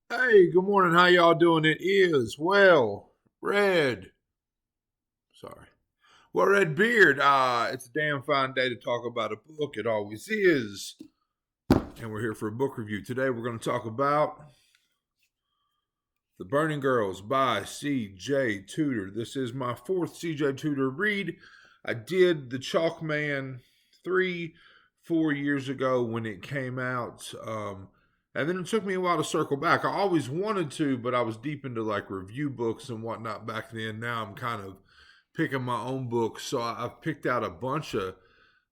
Hey, good morning. How y'all doing? It is Red. Sorry. Red Beard. It's a damn fine day to talk about a book. It always is. And we're here for a book review. Today we're going to talk about The Burning Girls by C.J. Tudor. This is my fourth C.J. Tudor read. I did The Chalk Man 4 years ago when it came out. And then it took me a while to circle back. I always wanted to, but I was deep into like review books and whatnot back then. Now I'm kind of picking my own books. So I've picked out a bunch of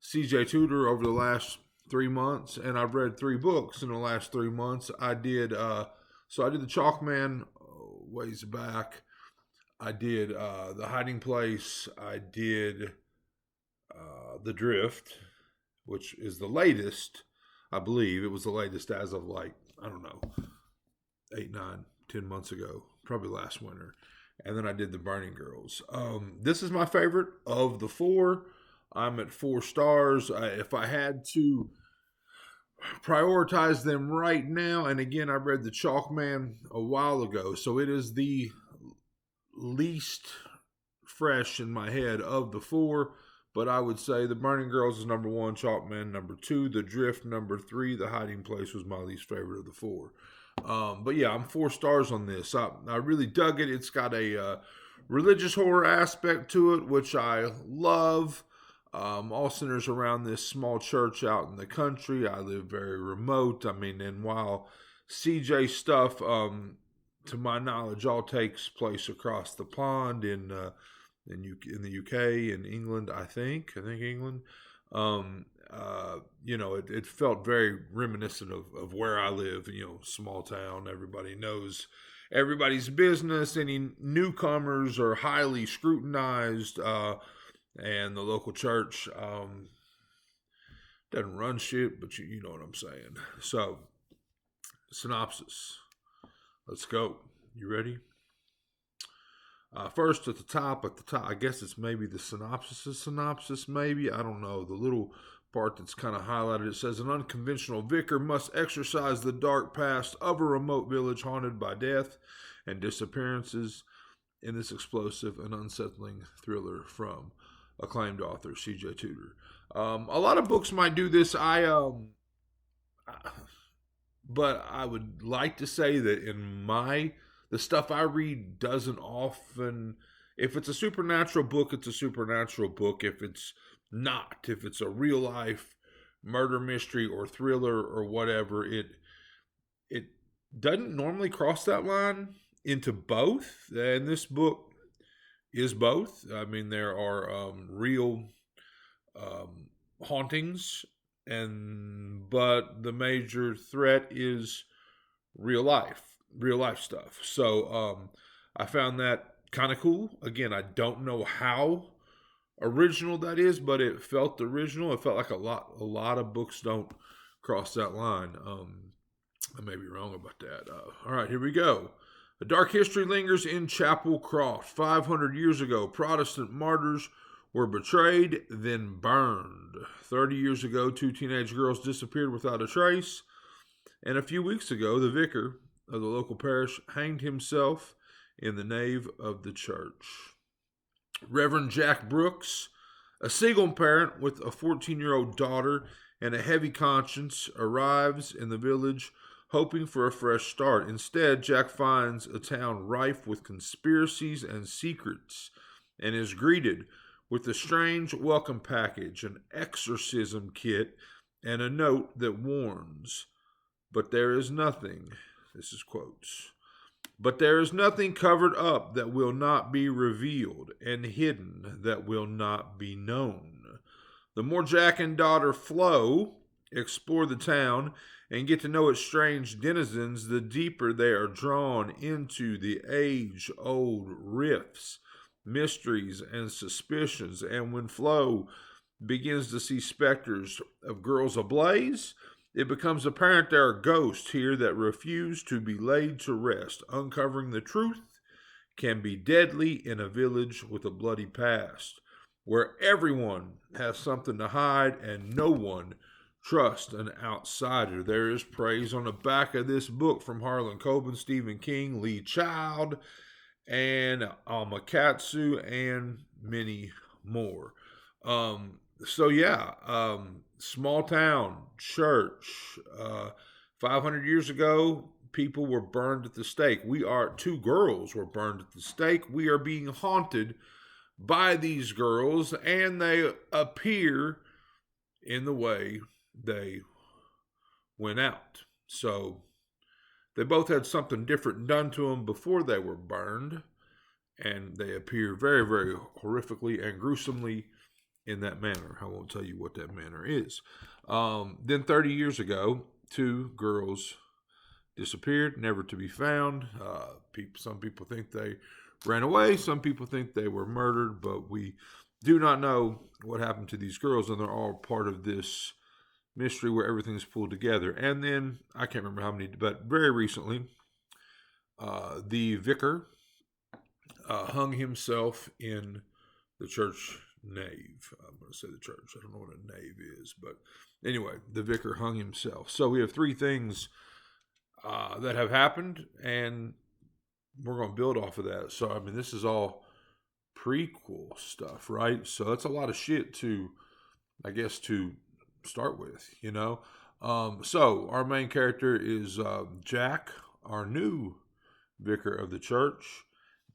CJ Tudor over the last 3 months, and I've read three books in the last 3 months. I did the Chalkman ways back. I did the Hiding Place. I did the Drift, which is the latest. I believe it was the latest as of like I don't know 8, 9, 10 months ago, probably last winter. And then I did the Burning Girls. This is my favorite of the four. I'm at 4 stars. If I had to prioritize them right now, and again, I read the Chalkman a while ago, so it is the least fresh in my head of the four. But I would say The Burning Girls is number one, Chalkman number two, The Drift number three, The Hiding Place was my least favorite of the four. But yeah, I'm 4 stars on this. I really dug it. It's got a religious horror aspect to it, which I love. All centers around this small church out in the country. I live very remote. I mean, and while CJ stuff, to my knowledge, all takes place across the pond in the UK and England. I think England. It felt very reminiscent of where I live. Small town. Everybody knows everybody's business. Any newcomers are highly scrutinized. And the local church doesn't run shit, but you know what I'm saying. So, synopsis. Let's go. You ready? First, at the top, I guess it's maybe the synopsis, maybe. I don't know. The little part that's kind of highlighted, it says an unconventional vicar must exorcise the dark past of a remote village haunted by death and disappearances in this explosive and unsettling thriller from acclaimed author C.J. Tudor. A lot of books might do this. But I would like to say that the stuff I read doesn't often. If it's a supernatural book, it's a supernatural book. If it's not, if it's a real life murder mystery or thriller or whatever, it doesn't normally cross that line into both. And this book is both. I mean, there are real hauntings, but the major threat is real life stuff. So I found that kind of cool. Again, I don't know how original that is, but it felt original. It felt like a lot of books don't cross that line. I may be wrong about that. All right, here we go. A dark history lingers in Chapel Croft. 500 years ago, Protestant martyrs were betrayed, then burned. 30 years ago, two teenage girls disappeared without a trace. And a few weeks ago, the vicar of the local parish hanged himself in the nave of the church. Reverend Jack Brooks, a single parent with a 14-year-old daughter and a heavy conscience, arrives in the village hoping for a fresh start. Instead, Jack finds a town rife with conspiracies and secrets and is greeted with a strange welcome package, an exorcism kit, and a note that warns, but there is nothing, this is quotes, but there is nothing covered up that will not be revealed, and hidden that will not be known. The more Jack and daughter Flo explore the town and get to know its strange denizens, the deeper they are drawn into the age-old rifts, mysteries, and suspicions. And when Flo begins to see specters of girls ablaze, it becomes apparent there are ghosts here that refuse to be laid to rest. Uncovering the truth can be deadly in a village with a bloody past, where everyone has something to hide and no one trust an outsider. There is praise on the back of this book from Harlan Coben, Stephen King, Lee Child, and Amakatsu, and many more. So yeah, small town church. 500 years ago, people were burned at the stake. 2 girls were burned at the stake. We are being haunted by these girls, and they appear in the way they went out. So they both had something different done to them before they were burned, and they appear very, very horrifically and gruesomely in that manner. I won't tell you what that manner is. Then 30 years ago, 2 girls disappeared, never to be found. Some people think they ran away. Some people think they were murdered, but we do not know what happened to these girls, and they're all part of this mystery where everything's pulled together. And then, I can't remember how many, but very recently, the vicar hung himself in the church nave. I'm going to say the church. I don't know what a nave is, but anyway, the vicar hung himself. So we have 3 things that have happened, and we're going to build off of that. So, I mean, this is all prequel stuff, right? So that's a lot of shit to, I guess, to start with, you know? So our main character is Jack, our new vicar of the church,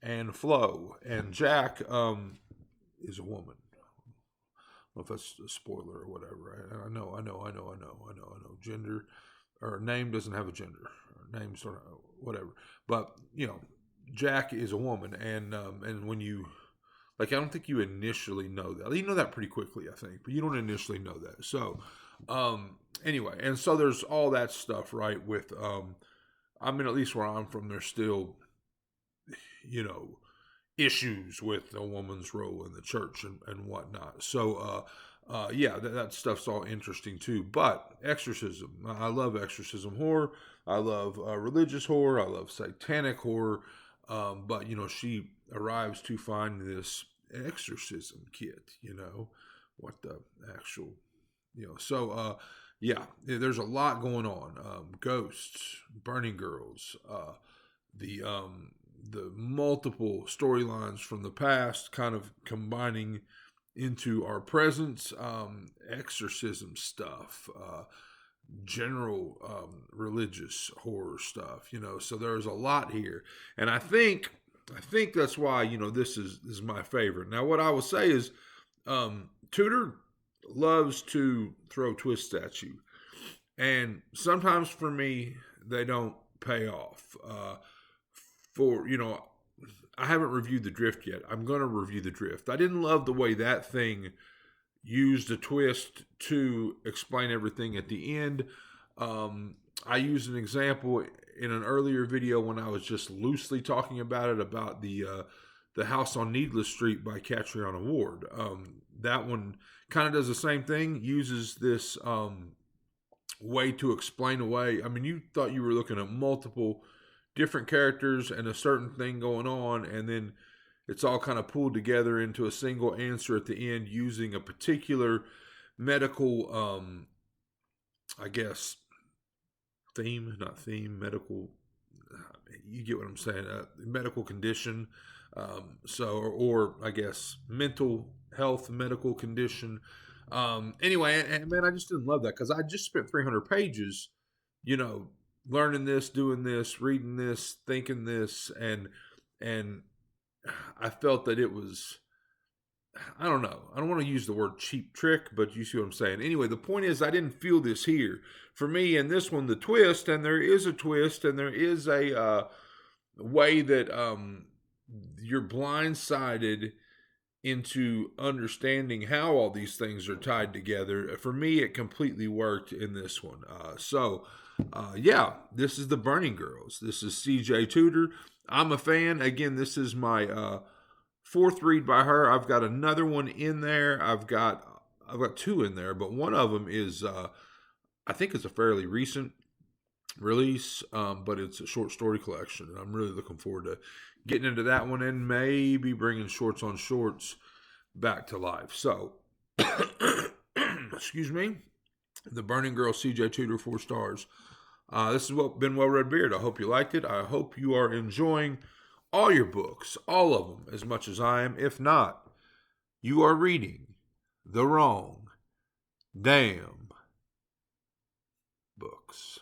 and Flo. And Jack is a woman. I don't know if that's a spoiler or whatever. I know. Gender or name doesn't have a gender. Or names don't, whatever. But you know, Jack is a woman, and when you I don't think you initially know that. You know that pretty quickly, I think, but you don't initially know that. So, anyway, and so there's all that stuff, right? With I mean, at least where I'm from, there's still, you know, issues with a woman's role in the church and whatnot. So, yeah, that stuff's all interesting too. But exorcism, I love exorcism horror. I love religious horror. I love satanic horror. But, you know, she arrives to find this exorcism kit, you know, what the actual, you know. So, yeah, there's a lot going on. Ghosts, burning girls, the multiple storylines from the past kind of combining into our present, exorcism stuff, general religious horror stuff, you know. So there's a lot here, and I think that's why, you know, this is my favorite. Now, what I will say is, Tudor loves to throw twists at you, and sometimes for me they don't pay off. For, you know, I haven't reviewed The Drift yet. I'm going to review The Drift. I didn't love the way that thing used a twist to explain everything at the end. I used an example in an earlier video when I was just loosely talking about it, about the House on Needless Street by Catriona Ward. That one kind of does the same thing, uses this way to explain away. I mean, you thought you were looking at multiple different characters and a certain thing going on, and then it's all kind of pulled together into a single answer at the end using a particular medical, I guess, medical, you get what I'm saying, medical condition, or I guess mental health medical condition. Anyway, and man, I just didn't love that, because I just spent 300 pages, you know, learning this, doing this, reading this, thinking this, and I felt that it was, I don't know, I don't want to use the word cheap trick, but you see what I'm saying. Anyway, the point is, I didn't feel this here. For me, in this one, the twist, and there is a twist, and there is a way that you're blindsided into understanding how all these things are tied together. For me, it completely worked in this one. Yeah, this is The Burning Girls. This is C.J. Tudor. I'm a fan. Again, this is my 4th read by her. I've got another one in there. I've got 2 in there, but one of them is, I think it's a fairly recent release, but it's a short story collection, and I'm really looking forward to getting into that one and maybe bringing Shorts on Shorts back to life. So, excuse me. The Burning Girl, C.J. Tudor, 4 stars. This has been Well Read Beard. I hope you liked it. I hope you are enjoying all your books, all of them, as much as I am. If not, you are reading the wrong damn books.